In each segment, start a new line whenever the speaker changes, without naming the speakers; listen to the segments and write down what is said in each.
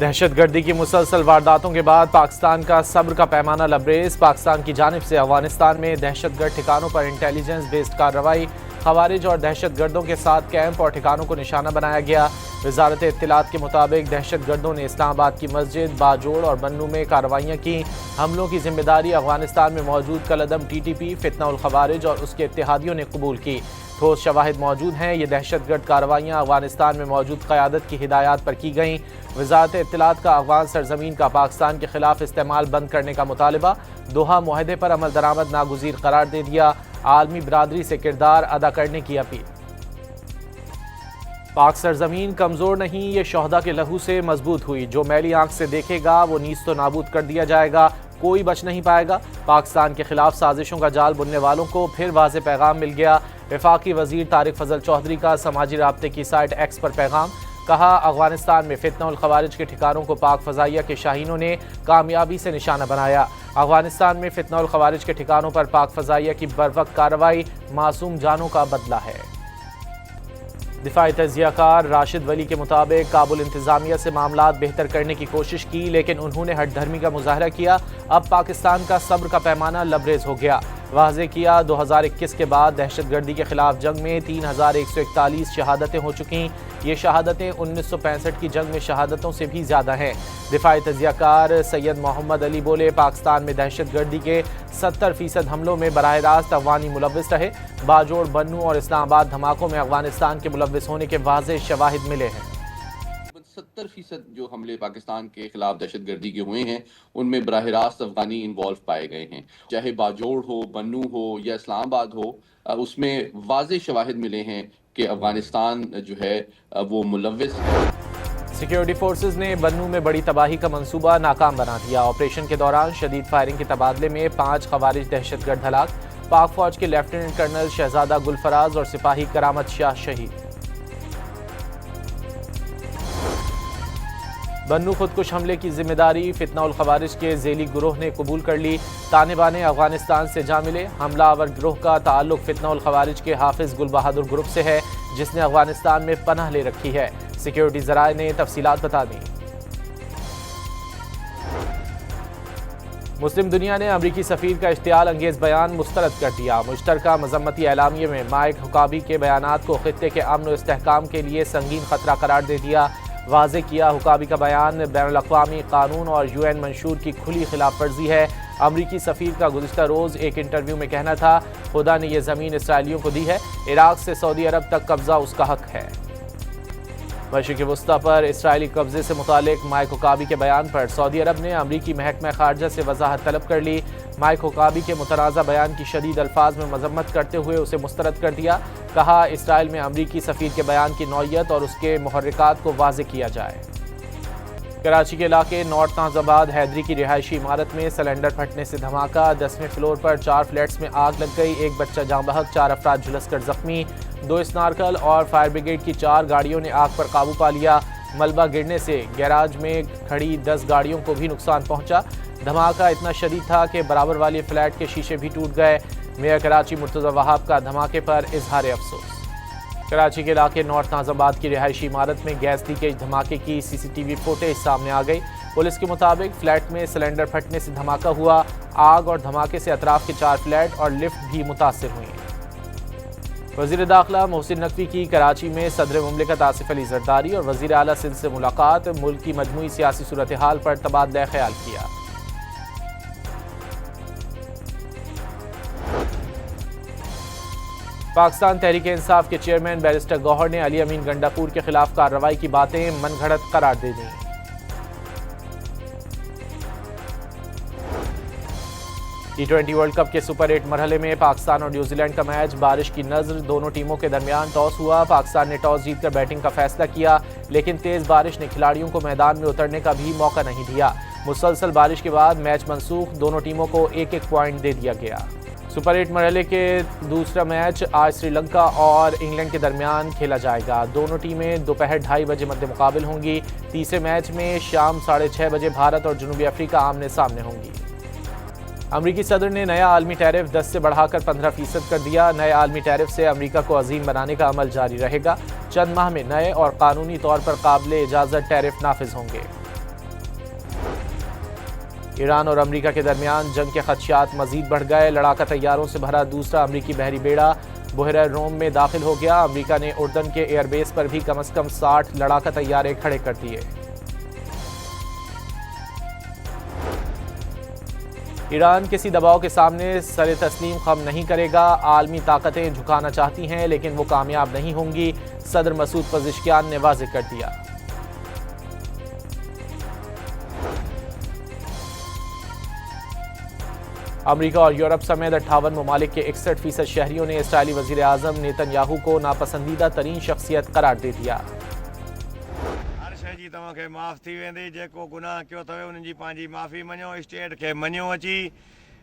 دہشت گردی کی مسلسل وارداتوں کے بعد پاکستان کا صبر کا پیمانہ لبریز۔ پاکستان کی جانب سے افغانستان میں دہشت گرد ٹھکانوں پر انٹیلیجنس بیسڈ کارروائی، خوارج اور دہشت گردوں کے ساتھ کیمپ اور ٹھکانوں کو نشانہ بنایا گیا۔ وزارت اطلاعات کے مطابق دہشت گردوں نے اسلام آباد کی مسجد باجوڑ اور بنوں میں کارروائیاں کی۔ حملوں کی ذمہ داری افغانستان میں موجود کالعدم TTP، فتنہ الخوارج اور اس کے اتحادیوں نے قبول کی۔ ٹھوس شواہد موجود ہیں۔ یہ دہشت گرد کارروائیاں افغانستان میں موجود قیادت کی ہدایات پر کی گئیں۔ وزارت اطلاعات کا افغان سرزمین کا پاکستان کے خلاف استعمال بند کرنے کا مطالبہ، دوحہ معاہدے پر عمل درآمد ناگزیر قرار دے دیا۔ عالمی برادری سے کردار ادا کرنے کی اپیل۔ پاک سرزمین کمزور نہیں، یہ شہداء کے لہو سے مضبوط ہوئی۔ جو میلی آنکھ سے دیکھے گا وہ نیست و نابود کر دیا جائے گا، کوئی بچ نہیں پائے گا۔ پاکستان کے خلاف سازشوں کا جال بننے والوں کو پھر واضح پیغام مل گیا۔ وفاقی وزیر طارق فضل چودھری کا سماجی رابطے کی سائٹ ایکس پر پیغام، کہا افغانستان میں فتنہ الخوارج کے ٹھکانوں کو پاک فضائیہ کے شاہینوں نے کامیابی سے نشانہ بنایا۔ افغانستان میں فتنہ الخوارج کے ٹھکانوں پر پاک فضائیہ کی بروقت کارروائی معصوم جانوں کا بدلہ ہے۔ دفاعی تجزیہ کار راشد ولی کے مطابق کابل انتظامیہ سے معاملات بہتر کرنے کی کوشش کی، لیکن انہوں نے ہٹ دھرمی کا مظاہرہ کیا۔ اب پاکستان کا صبر کا پیمانہ لبریز ہو گیا۔ واضح کیا 2021 کے بعد دہشت گردی کے خلاف جنگ میں 3141 شہادتیں ہو چکیں۔ یہ شہادتیں 1965 کی جنگ میں شہادتوں سے بھی زیادہ ہیں۔ دفاعی تجزیہ کار سید محمد علی بولے، پاکستان میں دہشت گردی کے 70% حملوں میں براہ راست افغانی ملوث رہے۔ باجوڑ، بنوں اور اسلام آباد دھماکوں میں افغانستان کے ملوث ہونے کے واضح شواہد ملے ہیں۔
70% جو حملے پاکستان کے خلاف دہشت گردی کے ہوئے ہیں ان میں براہ راست افغانی انوالو پائے گئے ہیں، چاہے باجوڑ ہو، بنوں ہو یا اسلام آباد ہو، اس میں واضح شواہد ملے ہیں کہ افغانستان جو ہے وہ ملوث ہے۔
سیکیورٹی فورسز نے بنوں میں بڑی تباہی کا منصوبہ ناکام بنا دیا۔ آپریشن کے دوران شدید فائرنگ کے تبادلے میں 5 خوارج دہشت گرد ہلاک، پاک فوج کے لیفٹیننٹ کرنل شہزادہ گل فراز اور سپاہی کرامت شاہ شہید۔ بنوں خودکش حملے کی ذمہ داری فتنہ الخوارج کے ذیلی گروہ نے قبول کر لی۔ تانے بانے افغانستان سے جا ملے۔ حملہ آور گروہ کا تعلق فتنہ الخوارج کے حافظ گل بہادر گروپ سے ہے، جس نے افغانستان میں پناہ لے رکھی ہے۔ سیکیورٹی ذرائع نے تفصیلات بتا دیں۔ مسلم دنیا نے امریکی سفیر کا اشتعال انگیز بیان مسترد کر دیا۔ مشترکہ مذمتی اعلامیے میں مائک حکابی کے بیانات کو خطے کے امن و استحکام کے لیے سنگین خطرہ قرار دے دیا۔ واضح کیا حکابی کا بیان بین الاقوامی قانون اور UN منشور کی کھلی خلاف ورزی ہے۔ امریکی سفیر کا گزشتہ روز ایک انٹرویو میں کہنا تھا، خدا نے یہ زمین اسرائیلیوں کو دی ہے، عراق سے سعودی عرب تک قبضہ اس کا حق ہے۔ مشرق وسطیٰ پر اسرائیلی قبضے سے متعلق مائک حکابی کے بیان پر سعودی عرب نے امریکی محکمہ خارجہ سے وضاحت طلب کر لی۔ مائک حکابی کے متنازع بیان کی شدید الفاظ میں مذمت کرتے ہوئے اسے مسترد کر دیا۔ کہا اسرائیل میں امریکی سفیر کے بیان کی نوعیت اور اس کے محرکات کو واضح کیا جائے۔ کراچی کے علاقے نارتھ نازآباد حیدری کی رہائشی عمارت میں سلنڈر پھٹنے سے دھماکہ، 10ویں فلور پر 4 فلیٹس میں آگ لگ گئی، ایک بچہ جاں بحق، 4 افراد جھلس کر زخمی۔ 2 اسنارکل اور فائر بریگیڈ کی 4 گاڑیوں نے آگ پر قابو پا لیا۔ ملبہ گرنے سے گیراج میں کھڑی 10 گاڑیوں کو بھی نقصان پہنچا۔ دھماکہ اتنا شدید تھا کہ برابر والے فلیٹ کے شیشے بھی ٹوٹ گئے۔ میئر کراچی مرتضی وہاب کا دھماکے پر اظہار افسوس۔ کراچی کے علاقے نارتھ نازآباد کی رہائشی عمارت میں گیس لیکیج دھماکے کی CCTV فوٹیج سامنے آ گئی۔ پولیس کے مطابق فلیٹ میں سلنڈر پھٹنے سے دھماکہ ہوا۔ آگ اور دھماکے سے اطراف کے 4 فلیٹ اور لفٹ بھی متاثر ہوئیں۔ وزیر داخلہ محسن نقوی کی کراچی میں صدر مملکت آصف علی زرداری اور وزیر اعلیٰ سندھ سے ملاقات، ملک کی مجموعی سیاسی صورتحال پر تبادلہ خیال کیا۔ پاکستان تحریک انصاف کے چیئرمین بیرسٹر گوہر نے علی امین گنڈاپور کے خلاف کارروائی کی باتیں من گھڑت قرار دے دیں۔ T20 ورلڈ کپ کے سپر 8 مرحلے میں پاکستان اور نیوزی لینڈ کا میچ بارش کی نذر، دونوں ٹیموں کے درمیان ٹاس ہوا۔ پاکستان نے ٹاس جیت کر بیٹنگ کا فیصلہ کیا، لیکن تیز بارش نے کھلاڑیوں کو میدان میں اترنے کا بھی موقع نہیں دیا۔ مسلسل بارش کے بعد میچ منسوخ، دونوں ٹیموں کو 1-1 پوائنٹ دے دیا گیا۔ سپر 8 مرحلے کے دوسرا میچ آج سری لنکا اور انگلینڈ کے درمیان کھیلا جائے گا۔ دونوں ٹیمیں دوپہر 2:30 بجے مد مقابل ہوں گی۔ تیسرے میچ میں شام 6:30 بجے بھارت اور جنوبی افریقہ آمنے سامنے ہوں گی۔ امریکی صدر نے نیا عالمی ٹیرف 10 سے بڑھا کر 15% کر دیا۔ نئے عالمی ٹیرف سے امریکہ کو عظیم بنانے کا عمل جاری رہے گا۔ چند ماہ میں نئے اور قانونی طور پر قابل اجازت ٹیرف نافذ ہوں گے۔ ایران اور امریکہ کے درمیان جنگ کے خدشات مزید بڑھ گئے، لڑاکا طیاروں سے بھرا دوسرا امریکی بحری بیڑا بحیرہ روم میں داخل ہو گیا۔ امریکہ نے اردن کے ایئر بیس پر بھی کم از کم 60 لڑاکا طیارے کھڑے کر دیے۔ ایران کسی دباؤ کے سامنے سر تسلیم خم نہیں کرے گا، عالمی طاقتیں جھکانا چاہتی ہیں لیکن وہ کامیاب نہیں ہوں گی، صدر مسعود پزشکیان نے واضح کر دیا۔ امریکہ اور یورپ سمیت 58 ممالک کے 61% شہریوں نے اسرائیلی وزیر اعظم نیتن یاہو کو ناپسندیدہ ترین شخصیت قرار دے دیا۔
ہر شے جی تماں کے معاف تھی ویندی، جیکو گناہ کیو تھے انہن جی پانجی معافی منو، اسٹیٹ کے منو اچی،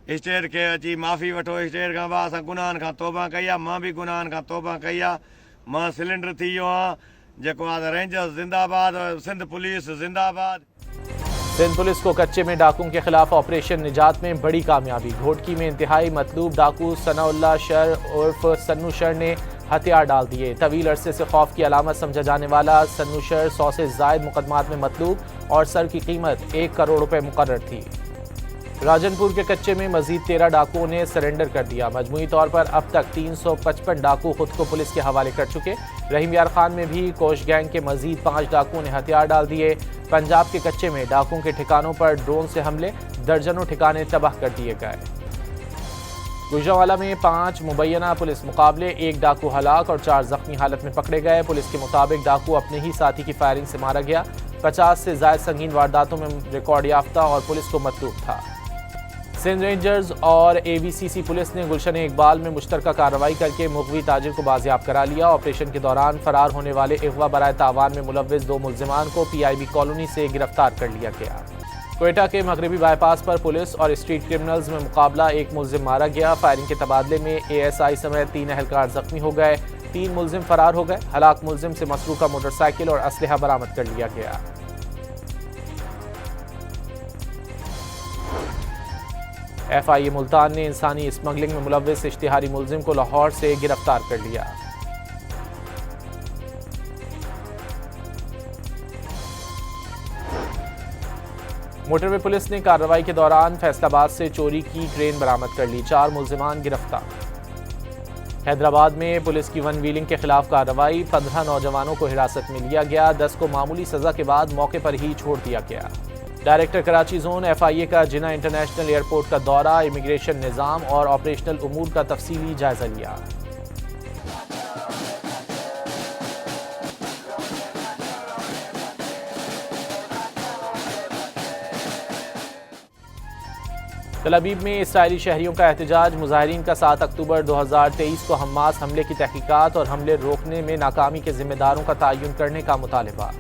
اسٹیٹ کے اچی معافی وٹھو، اسٹیٹ کا با اساں گناہن کا توبہ کیا، ماں بھی گناہن کا توبہ کیا، ماں سلنڈر تھی جو ہاں، جیکو آدھا رینجرز زندہ آباد، سندھ پولیس زندہ آباد۔
سندھ پولیس کو کچے میں ڈاکوں کے خلاف آپریشن نجات میں بڑی کامیابی، گھوٹکی میں انتہائی مطلوب ڈاکو ثناء اللہ شر عرف سنو شر نے ہتھیار ڈال دیے۔ طویل عرصے سے خوف کی علامت سمجھا جانے والا سنو شر 100 سے زائد مقدمات میں مطلوب اور سر کی قیمت 1 کروڑ روپے مقرر تھی۔ راجن پور کے کچے میں مزید 13 ڈاکوؤں نے سرنڈر کر دیا۔ مجموعی طور پر اب تک 355 ڈاکو خود کو پولیس کے حوالے کر چکے۔ رحیم یار خان میں بھی کوش گینگ کے مزید 5 ڈاکوؤں نے ہتھیار ڈال دیے۔ پنجاب کے کچے میں ڈاکوؤں کے ٹھکانوں پر ڈرون سے حملے، درجنوں ٹھکانے تباہ کر دیے گئے۔ گوجرانوالا میں 5 مبینہ پولیس مقابلے، 1 ڈاکو ہلاک اور 4 زخمی حالت میں پکڑے گئے۔ پولیس کے مطابق ڈاکو اپنے ہی ساتھی کی فائرنگ سے مارا گیا۔ 50 سے زائد سنگین وارداتوں میں ریکارڈ یافتہ اور پولیس کو مطلوب تھا۔ سندھ رینجرز اور اے وی سی سی پولیس نے گلشن اقبال میں مشترکہ کارروائی کر کے مغوی تاجر کو بازیاب کرا لیا۔ آپریشن کے دوران فرار ہونے والے اغوا برائے تاوان میں ملوث 2 ملزمان کو پی آئی بی کالونی سے گرفتار کر لیا گیا۔ کوئٹہ کے مغربی بائی پاس پر پولیس اور اسٹریٹ کرمنلز میں مقابلہ، 1 ملزم مارا گیا۔ فائرنگ کے تبادلے میں اے ایس آئی سمیت 3 اہلکار زخمی ہو گئے، 3 ملزم فرار ہو گئے۔ ہلاک ملزم سے مسروقہ موٹر سائیکل اور اسلحہ برآمد کر لیا گیا۔ ایف آئی اے ملتان نے انسانی اسمگلنگ میں ملوث اشتہاری ملزم کو لاہور سے گرفتار کر لیا۔ موٹر وے پولیس نے کارروائی کے دوران فیصل آباد سے چوری کی کرین برآمد کر لی، 4 ملزمان گرفتار۔ حیدرآباد میں پولیس کی ون ویلنگ کے خلاف کارروائی، 15 نوجوانوں کو حراست میں لیا گیا، 10 کو معمولی سزا کے بعد موقع پر ہی چھوڑ دیا گیا۔ ڈائریکٹر کراچی زون ایف آئی اے کا جناح انٹرنیشنل ایئرپورٹ کا دورہ، امیگریشن نظام اور آپریشنل امور کا تفصیلی جائزہ لیا۔ تل ابیب میں اسرائیلی شہریوں کا احتجاج، مظاہرین کا 7 اکتوبر 2023 کو حماس حملے کی تحقیقات اور حملے روکنے میں ناکامی کے ذمہ داروں کا تعین کرنے کا مطالبہ۔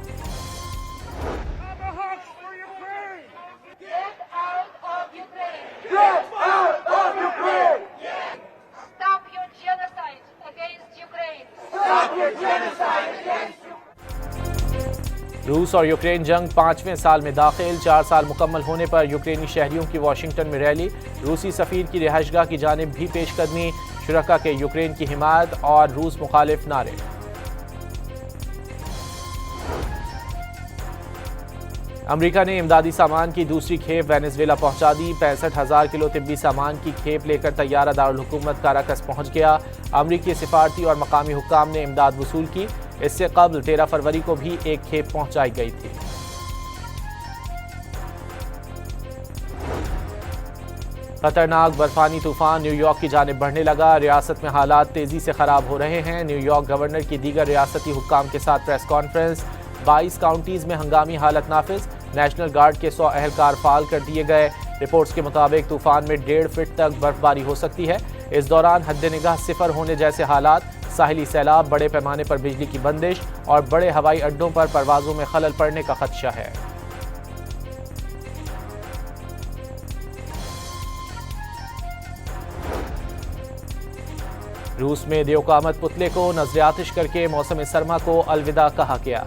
روس اور یوکرین جنگ 5ویں سال میں داخل، 4 سال مکمل ہونے پر یوکرینی شہریوں کی واشنگٹن میں ریلی، روسی سفیر کی رہائش گاہ کی جانب بھی پیش قدمی، شرکاء کے یوکرین کی حمایت اور روس مخالف نعرے۔ امریکہ نے امدادی سامان کی دوسری کھیپ وینزویلا پہنچا دی، 65,000 کلو طبی سامان کی کھیپ لے کر طیارہ دارالحکومت کاراکس پہنچ گیا۔ امریکی سفارتی اور مقامی حکام نے امداد وصول کی، اس سے قبل 13 فروری کو بھی ایک کھیپ پہنچائی گئی تھی۔ خطرناک برفانی طوفان نیو یارک کی جانب بڑھنے لگا، ریاست میں حالات تیزی سے خراب ہو رہے ہیں۔ نیو یارک گورنر کی دیگر ریاستی حکام کے ساتھ پریس کانفرنس، 22 کاؤنٹیز میں ہنگامی حالت نافذ، نیشنل گارڈ کے 100 اہلکار فعال کر دیے گئے۔ رپورٹس کے مطابق طوفان میں 1.5 فٹ تک برف باری ہو سکتی ہے۔ اس دوران حد نگاہ 0 ہونے جیسے حالات، ساحلی سیلاب، بڑے پیمانے پر بجلی کی بندش اور بڑے ہوائی اڈوں پر پروازوں میں خلل پڑنے کا خدشہ ہے۔ روس میں دیو قامت پتلے کو نذر آتش کر کے موسم سرما کو الوداع کہا گیا۔